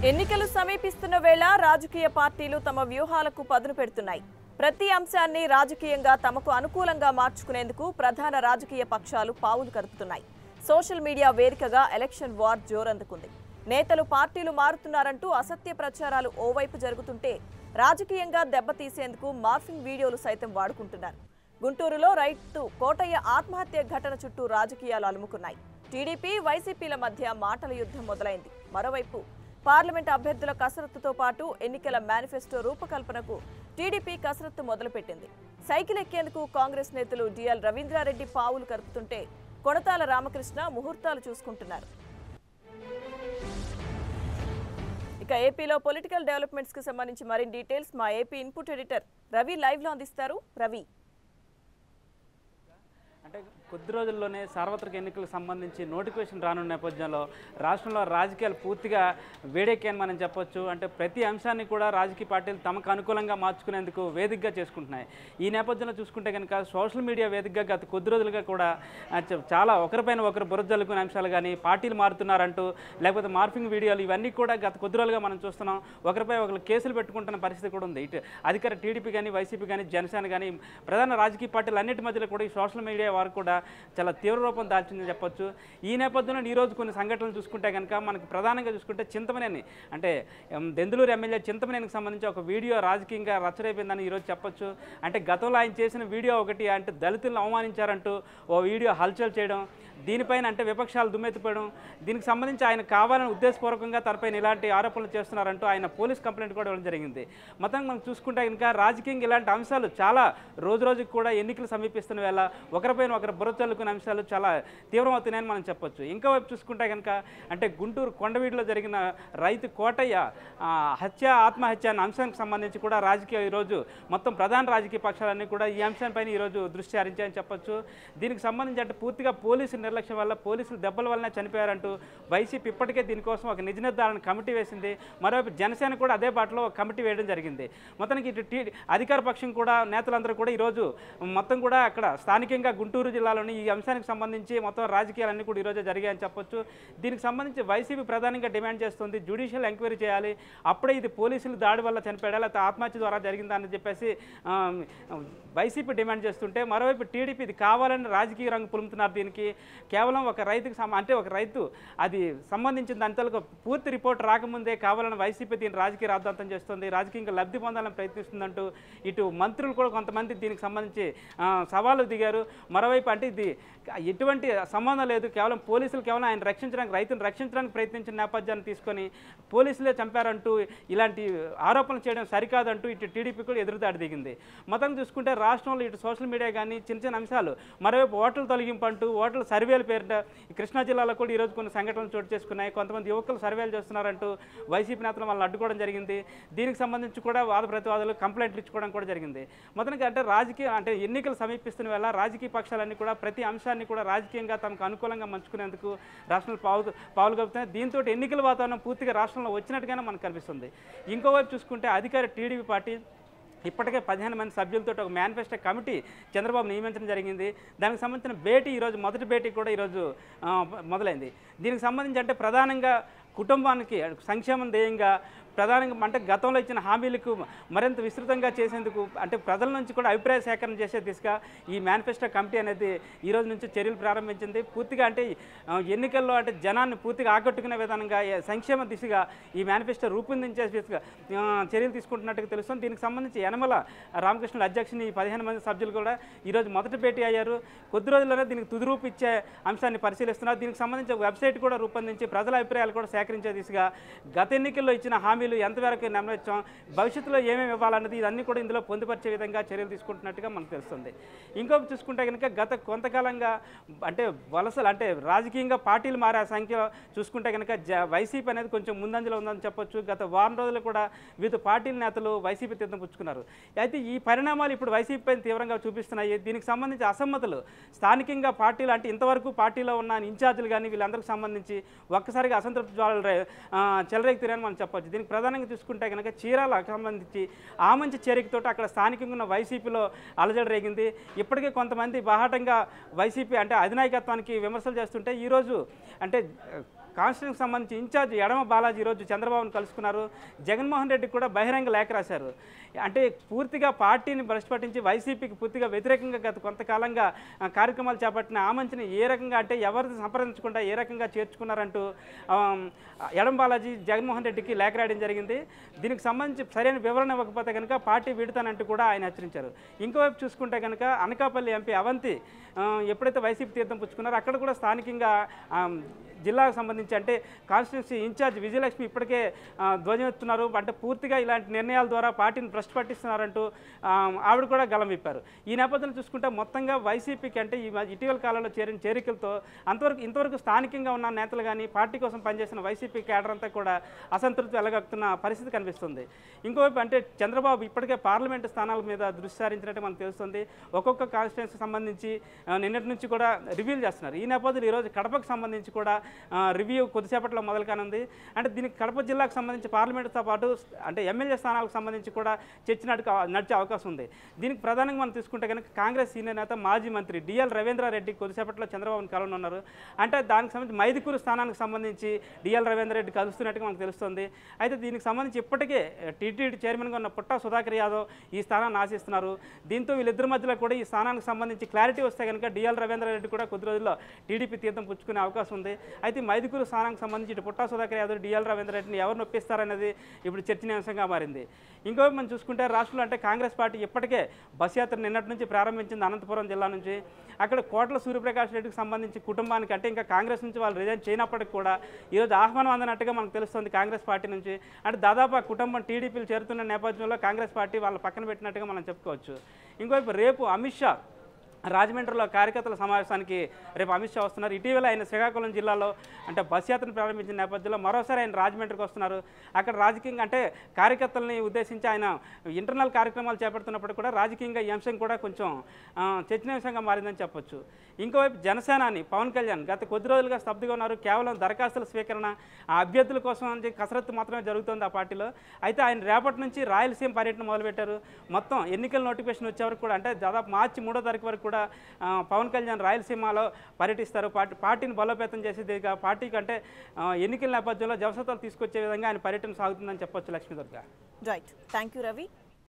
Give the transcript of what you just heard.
ఎన్నికలు సమీపిస్తున్న వేళ రాజకీయ పార్టీలు తమ వ్యూహాలకు పదును పెడుతున్నాయి. ప్రతి అంశాన్ని రాజకీయంగా తమకు అనుకూలంగా మార్చుకునేందుకు ప్రధాన రాజకీయ పక్షాలు పావులు కదుపుతున్నాయి. సోషల్ మీడియా వేదికగా ఎలక్షన్ వార్ జోరందుకుంది. నేతలు పార్టీలు మారుతున్నారంటూ అసత్య ప్రచారాలు ఓవైపు జరుగుతుంటే రాజకీయంగా దెబ్బతీసేందుకు మార్ఫింగ్ వీడియోలు సైతం వాడుకుంటున్నారు. గుంటూరులో రైతు కోటయ్య ఆత్మహత్య ఘటన చుట్టూ రాజకీయాలు అలుముకున్నాయి. టీడీపీ వైసీపీల మధ్య మాటల యుద్ధం మొదలైంది. మరోవైపు పార్లమెంట్ అభ్యర్థుల కసరత్తుతో పాటు ఎన్నికల మేనిఫెస్టో రూపకల్పనకు టీడీపీ కసరత్తు మొదలుపెట్టింది. సైకిల్ ఎక్కేందుకు కాంగ్రెస్ నేతలు డిఎల్ రవీంద్రారెడ్డి పావులు కలుపుతుంటే కొణతాల రామకృష్ణ ముహూర్తాలు చూసుకుంటున్నారు. ఇక ఏపీలో పొలిటికల్ డెవలప్మెంట్స్ కి సంబంధించి మరిన్ని డీటెయిల్స్ మా AP input editor Ravi live లో అందిస్తారు. రవి, అంటే కొద్ది రోజుల్లోనే సార్వత్రిక ఎన్నికలకు సంబంధించి నోటిఫికేషన్ రానున్న నేపథ్యంలో రాష్ట్రంలో రాజకీయాలు పూర్తిగా వేడెక్కాయని మనం చెప్పొచ్చు. అంటే ప్రతి అంశాన్ని కూడా రాజకీయ పార్టీలు తమకు అనుకూలంగా మార్చుకునేందుకు వేదికగా చేసుకుంటున్నాయి. ఈ నేపథ్యంలో చూసుకుంటే కనుక సోషల్ మీడియా వేదికగా గత కొద్ది రోజులుగా కూడా చాలా ఒకరిపైన ఒకరు బురజల్లుకునే అంశాలు కానీ, పార్టీలు మారుతున్నారంటూ లేకపోతే మార్ఫింగ్ వీడియోలు ఇవన్నీ కూడా గత కొద్ది రోజులుగా మనం చూస్తున్నాం. ఒకరిపై ఒకరు కేసులు పెట్టుకుంటున్న పరిస్థితి కూడా ఉంది. ఇటు అధికార టీడీపీ కానీ, వైసీపీ కానీ, జనసేన కానీ ప్రధాన రాజకీయ పార్టీలు అన్నిటి మధ్యలో కూడా ఈ సోషల్ మీడియా వారు కూడా చాలా తీవ్ర రూపం దాల్చిందని చెప్పొచ్చు. ఈ నేపథ్యంలో ఈరోజు కొన్ని సంఘటనలు చూసుకుంటే కనుక మనకు ప్రధానంగా చూసుకుంటే చింతమనేని అంటే దెందులూరు ఎమ్మెల్యే చింతమనేనికి సంబంధించి ఒక వీడియో రాజకీయంగా రచ్చరైపోయిందని ఈరోజు చెప్పొచ్చు. అంటే గతంలో ఆయన చేసిన వీడియో ఒకటి, అంటే దళితులను అవమానించారంటూ ఓ వీడియో హల్చల్ చేయడం, దీనిపైన అంటే విపక్షాలు దుమ్మెత్తిపోవడం, దీనికి సంబంధించి ఆయన కావాలని ఉద్దేశపూర్వకంగా తనపైన ఇలాంటి ఆరోపణలు చేస్తున్నారంటూ ఆయన పోలీస్ కంప్లైంట్ కూడా ఇవ్వడం జరిగింది. మొత్తం మనం చూసుకుంటే కనుక రాజకీయంగా ఇలాంటి అంశాలు చాలా రోజు రోజుకి కూడా ఎన్నికలు సమీపిస్తున్న వేళ ఒకరిపైన ఒకరు బుర్రచల్లుకునే అంశాలు చాలా తీవ్రమవుతున్నాయని మనం చెప్పొచ్చు. ఇంకోవైపు చూసుకుంటే కనుక అంటే గుంటూరు కొండవీడులో జరిగిన రైతు కోటయ్య ఆత్మహత్య అనే అంశానికి సంబంధించి కూడా రాజకీయ ఈరోజు మొత్తం ప్రధాన రాజకీయ పక్షాలన్నీ కూడా ఈ అంశంపైన ఈరోజు దృష్టి సారించాయని చెప్పొచ్చు. దీనికి సంబంధించి అంటే పూర్తిగా పోలీసు నిర్లక్ష్యం వల్ల, పోలీసులు దెబ్బల వల్లనే చనిపోయారంటూ వైసీపీ ఇప్పటికే దీనికోసం ఒక నిజ నిర్ధారణ కమిటీ వేసింది. మరోవైపు జనసేన కూడా అదే బాటలో ఒక కమిటీ వేయడం జరిగింది. మొత్తానికి ఇటు అధికార పక్షం కూడా నేతలందరూ కూడా ఈరోజు మొత్తం కూడా అక్కడ స్థానికంగా గుంటూరు జిల్లాలోని ఈ అంశానికి సంబంధించి మొత్తం రాజకీయాలన్నీ కూడా ఈరోజు జరిగాయని చెప్పొచ్చు. దీనికి సంబంధించి వైసీపీ ప్రధానంగా డిమాండ్ చేస్తుంది జ్యుడిషియల్ ఎంక్వైరీ చేయాలి, అప్పుడే ఇది పోలీసులు దాడి వల్ల చనిపోయాడా లేకపోతే ఆత్మహత్య ద్వారా జరిగిందా అని చెప్పేసి వైసీపీ డిమాండ్ చేస్తుంటే, మరోవైపు టీడీపీ ఇది కావాలని రాజకీయ రంగు పులుముతున్నారు. దీనికి కేవలం ఒక రైతుకి అంటే ఒక రైతు అది సంబంధించిన దానితో పూర్తి రిపోర్ట్ రాకముందే కావాలని వైసీపీ దీన్ని రాజకీయ రాద్ధాంతం చేస్తుంది, రాజకీయంగా లబ్ధి పొందాలని ప్రయత్నిస్తుందంటూ ఇటు మంత్రులు కూడా కొంతమంది దీనికి సంబంధించి సవాలు దిగారు. మరోవైపు అంటే ఇది ఎటువంటి సంబంధం లేదు, కేవలం పోలీసులు కేవలం ఆయన రక్షించడానికి, రైతును రక్షించడానికి ప్రయత్నించిన నేపథ్యాన్ని తీసుకొని పోలీసులే చంపారంటూ ఇలాంటి ఆరోపణలు చేయడం సరికాదంటూ ఇటు టీడీపీ కూడా ఎదురుదాడి దిగింది. మొత్తం చూసుకుంటే రాష్ట్రంలో ఇటు సోషల్ మీడియా కానీ చిన్న చిన్న అంశాలు, మరోవైపు ఓట్ల తొలగింపు అంటూ ఓట్ల సర్వేల పేరిట కృష్ణా జిల్లాలో కూడా ఈరోజు కొన్ని సంఘటనలు చోటు చేసుకున్నాయి. కొంతమంది యువకులు సర్వేలు చేస్తున్నారంటూ వైసీపీ నేతలు వాళ్ళని అడ్డుకోవడం జరిగింది. దీనికి సంబంధించి కూడా వాద ప్రతివాదాలు కంప్లైంట్లు ఇచ్చుకోవడం కూడా జరిగింది. మొత్తానికి అంటే అంటే ఎన్నికలు సమీపిస్తున్న వేళ రాజకీయ పక్షాలన్నీ కూడా ప్రతి అంశాన్ని కూడా రాజకీయంగా తమకు అనుకూలంగా మంచుకునేందుకు రాష్ట్రంలో పావులు కలుపుతున్నాయి. దీంతో ఎన్నికల వాతావరణం పూర్తిగా రాష్ట్రంలో వచ్చినట్టుగానే మనకు కనిపిస్తుంది. ఇంకోవైపు చూసుకుంటే అధికార టీడీపీ పార్టీ ఇప్పటికే 15 మంది సభ్యులతో ఒక మేనిఫెస్టో కమిటీ చంద్రబాబు నియమించడం జరిగింది. దానికి సంబంధించిన భేటీ ఈరోజు మొదటి భేటీ కూడా ఈరోజు మొదలైంది. దీనికి సంబంధించి అంటే ప్రధానంగా కుటుంబానికి సంక్షేమం ధ్యేయంగా ప్రధానంగా అంటే గతంలో ఇచ్చిన హామీలకు మరింత విస్తృతంగా చేసేందుకు అంటే ప్రజల నుంచి కూడా అభిప్రాయ సేకరణ చేసే దిశగా ఈ మేనిఫెస్టో కమిటీ అనేది ఈరోజు నుంచి చర్యలు ప్రారంభించింది. పూర్తిగా అంటే ఎన్నికల్లో అంటే జనాన్ని పూర్తిగా ఆకట్టుకునే విధానంగా సంక్షేమ దిశగా ఈ మేనిఫెస్టో రూపొందించే దిశగా చర్యలు తీసుకుంటున్నట్టుగా తెలుస్తుంది. దీనికి సంబంధించి యనమల రామకృష్ణుల అధ్యక్షుని 15 మంది సభ్యులు కూడా ఈరోజు మొదటి భేటీ అయ్యారు. కొద్ది రోజుల్లోనే దీనికి తుది రూపు ఇచ్చే అంశాన్ని పరిశీలిస్తున్నారు. దీనికి సంబంధించి వెబ్సైట్ కూడా రూపొందించి ప్రజల అభిప్రాయాలు కూడా సేకరించే దిశగా గత ఎన్నికల్లో ఇచ్చిన హామీలు ఎంతవరకు నెరవేర్చాం, భవిష్యత్తులో ఏమేమి ఇవ్వాలన్నది ఇవన్నీ కూడా ఇందులో పొందుపరిచే విధంగా చర్యలు తీసుకుంటున్నట్టుగా మనకు తెలుస్తుంది. ఇంకొక చూసుకుంటే కనుక గత కొంతకాలంగా అంటే వలసలు అంటే రాజకీయంగా పార్టీలు మారే సంఖ్య చూసుకుంటే కనుక వైసీపీ అనేది కొంచెం ముందంజలో ఉందని చెప్పొచ్చు. గత వారం రోజులు కూడా వివిధ పార్టీల నేతలు వైసీపీ తీర్థం పుచ్చుకున్నారు. అయితే ఈ పరిణామాలు ఇప్పుడు వైసీపీ పైన తీవ్రంగా చూపిస్తున్నాయి. దీనికి సంబంధించి అసమ్మతులు స్థానికంగా పార్టీలు అంటే ఇంతవరకు పార్టీలో ఉన్న ఇన్ఛార్జీలు కానీ వీళ్ళందరికీ సంబంధించి ఒక్కసారిగా అసంతృప్తి జ్వాలలు చెలరేగుతున్నాయని మనం చెప్పొచ్చు. దీనికి ప్రధానంగా చూసుకుంటే కనుక చీరాలకు సంబంధించి ఆమంచి చేరికతో అక్కడ స్థానికంగా ఉన్న వైసీపీలో అలజడి రేగింది. ఇప్పటికే కొంతమంది బాహాటంగా వైసీపీ అంటే అధినాయకత్వానికి విమర్శలు చేస్తుంటే ఈరోజు అంటే కాన్స్టిట్యూన్సీకి సంబంధించి ఇన్ఛార్జ్ ఎడమ బాలాజీ ఈరోజు చంద్రబాబును కలుసుకున్నారు. జగన్మోహన్ రెడ్డి కూడా బహిరంగ లేఖ రాశారు. అంటే పూర్తిగా పార్టీని భ్రష్పట్టించి వైసీపీకి పూర్తిగా వ్యతిరేకంగా గత కొంతకాలంగా కార్యక్రమాలు చేపట్టిన ఆ మంచిని ఏ రకంగా అంటే ఎవరిని సంప్రదించకుండా ఏ రకంగా చేర్చుకున్నారంటూ ఎడమ బాలాజీ జగన్మోహన్ రెడ్డికి లేఖ రాయడం జరిగింది. దీనికి సంబంధించి సరైన వివరణ ఇవ్వకపోతే కనుక పార్టీ వీడుతానంటూ కూడా ఆయన హెచ్చరించారు. ఇంకోవైపు చూసుకుంటే కనుక అనకాపల్లి ఎంపీ అవంతి ఎప్పుడైతే వైసీపీ తీర్థం పుచ్చుకున్నారో అక్కడ కూడా స్థానికంగా జిల్లాకు సంబంధించి అంటే కాన్స్టిట్యూన్సీ ఇన్ఛార్జ్ విజయలక్ష్మి ఇప్పటికే ధ్వజమెత్తున్నారు. అంటే పూర్తిగా ఇలాంటి నిర్ణయాల ద్వారా పార్టీని భ్రష్టు పట్టిస్తున్నారంటూ ఆవిడ కూడా గలం విప్పారు. ఈ నేపథ్యంలో చూసుకుంటే మొత్తంగా వైసీపీకి అంటే ఇటీవల కాలంలో చేరిన చేరికలతో ఇంతవరకు స్థానికంగా ఉన్న నేతలు కానీ పార్టీ కోసం పనిచేసిన వైసీపీ కేడర్ అంతా కూడా అసంతృప్తి వెలగక్కుతున్న పరిస్థితి కనిపిస్తుంది. ఇంకోవైపు అంటే చంద్రబాబు ఇప్పటికే పార్లమెంటు స్థానాల మీద దృష్టి సారించినట్టు మనకు తెలుస్తుంది. ఒక్కొక్క కాన్స్టిట్యూన్సీకి సంబంధించి నిన్నటి నుంచి కూడా రివ్యూలు చేస్తున్నారు. ఈ నేపథ్యంలో ఈరోజు కడపకు సంబంధించి కూడా రివ్యూ కొద్దిసేపట్లో మొదలు కానుంది. అంటే దీనికి కడప జిల్లాకు సంబంధించి పార్లమెంటుతో పాటు అంటే ఎమ్మెల్యే స్థానాలకు సంబంధించి కూడా చర్చ నడిచే అవకాశం ఉంది. దీనికి ప్రధానంగా మనం తీసుకుంటే కనుక కాంగ్రెస్ సీనియర్ నేత మాజీ మంత్రి డిఎల్ రవీంద్రారెడ్డి కొద్దిసేపట్లో చంద్రబాబును కలవనున్నారు. అంటే దానికి సంబంధించి మైదుకూరు స్థానానికి సంబంధించి డిఎల్ రవీంద్రారెడ్డి కలుస్తున్నట్టుగా మనకు తెలుస్తుంది. అయితే దీనికి సంబంధించి ఇప్పటికే టీటీడీ చైర్మన్గా ఉన్న పుట్టా సుధాకర్ యాదవ్ ఈ స్థానాన్ని ఆశిస్తున్నారు. దీంతో వీళ్ళిద్దరి మధ్యలో కూడా ఈ స్థానానికి సంబంధించి క్లారిటీ వస్తే కనుక డిఎల్ రవీంద్రారెడ్డి కూడా కొద్ది రోజుల్లో టీడీపీ తీర్థం పుచ్చుకునే అవకాశం ఉంది. అయితే మైదుకూరు స్థానానికి సంబంధించి ఇటు పుట్టా సుధాకర్ యాదవ్ డిఎల్ రవీంద్రారెడ్డిని ఎవరు నొప్పిస్తారనేది ఇప్పుడు చర్చనీయాంశంగా మారింది. ఇంకోవైపు మనం చూసుకుంటే రాష్ట్రంలో అంటే కాంగ్రెస్ పార్టీ ఇప్పటికే బస్ యాత్ర నిన్నటి నుంచి ప్రారంభించింది అనంతపురం జిల్లా నుంచి. అక్కడ కోట్ల సూర్యప్రకాష్ రెడ్డికి సంబంధించి కుటుంబానికి అంటే ఇంకా కాంగ్రెస్ నుంచి వాళ్ళు రిజైన్ చేయనప్పటికీ కూడా ఈరోజు ఆహ్వానం అందినట్టుగా మనకు తెలుస్తుంది కాంగ్రెస్ పార్టీ నుంచి. అంటే దాదాపు ఆ కుటుంబం టీడీపీలు చేరుతున్న నేపథ్యంలో కాంగ్రెస్ పార్టీ వాళ్ళ పక్కన పెట్టినట్టుగా మనం చెప్పుకోవచ్చు. ఇంకోవైపు రేపు అమిత్ షా రాజమండ్రిలో కార్యకర్తల సమావేశానికి రేపు అమిత్ షా వస్తున్నారు. ఇటీవల ఆయన శ్రీకాకుళం జిల్లాలో అంటే బస్ యాత్రను ప్రారంభించిన నేపథ్యంలో మరోసారి ఆయన రాజమండ్రికి వస్తున్నారు. అక్కడ రాజకీయంగా అంటే కార్యకర్తలని ఉద్దేశించి ఆయన ఇంటర్నల్ కార్యక్రమాలు చేపడుతున్నప్పుడు కూడా రాజకీయంగా ఈ అంశం కూడా కొంచెం చర్చనీయాంశంగా మారిందని చెప్పొచ్చు. ఇంకోవైపు జనసేనాని పవన్ కళ్యాణ్ గత కొద్ది రోజులుగా స్తబ్దుగా ఉన్నారు. కేవలం దరఖాస్తుల స్వీకరణ ఆ అభ్యర్థుల కోసం కసరత్తు మాత్రమే జరుగుతుంది ఆ పార్టీలో. అయితే ఆయన రేపటి నుంచి రాయలసీమ పర్యటన మొదలుపెట్టారు. మొత్తం ఎన్నికల నోటిఫికేషన్ వచ్చే వరకు కూడా అంటే దాదాపు మార్చి 3వ తారీఖు వరకు కూడా పవన్ కళ్యాణ్ రాయలసీమలో పర్యటిస్తారు. పార్టీని బలోపేతం చేసేది పార్టీ కంటే ఎన్నికల నేపథ్యంలో జవసత్వాలు తీసుకొచ్చే విధంగా ఆయన పర్యటన సాగుతుందని చెప్పొచ్చు. Lakshmi Durga. Right, thank you Ravi.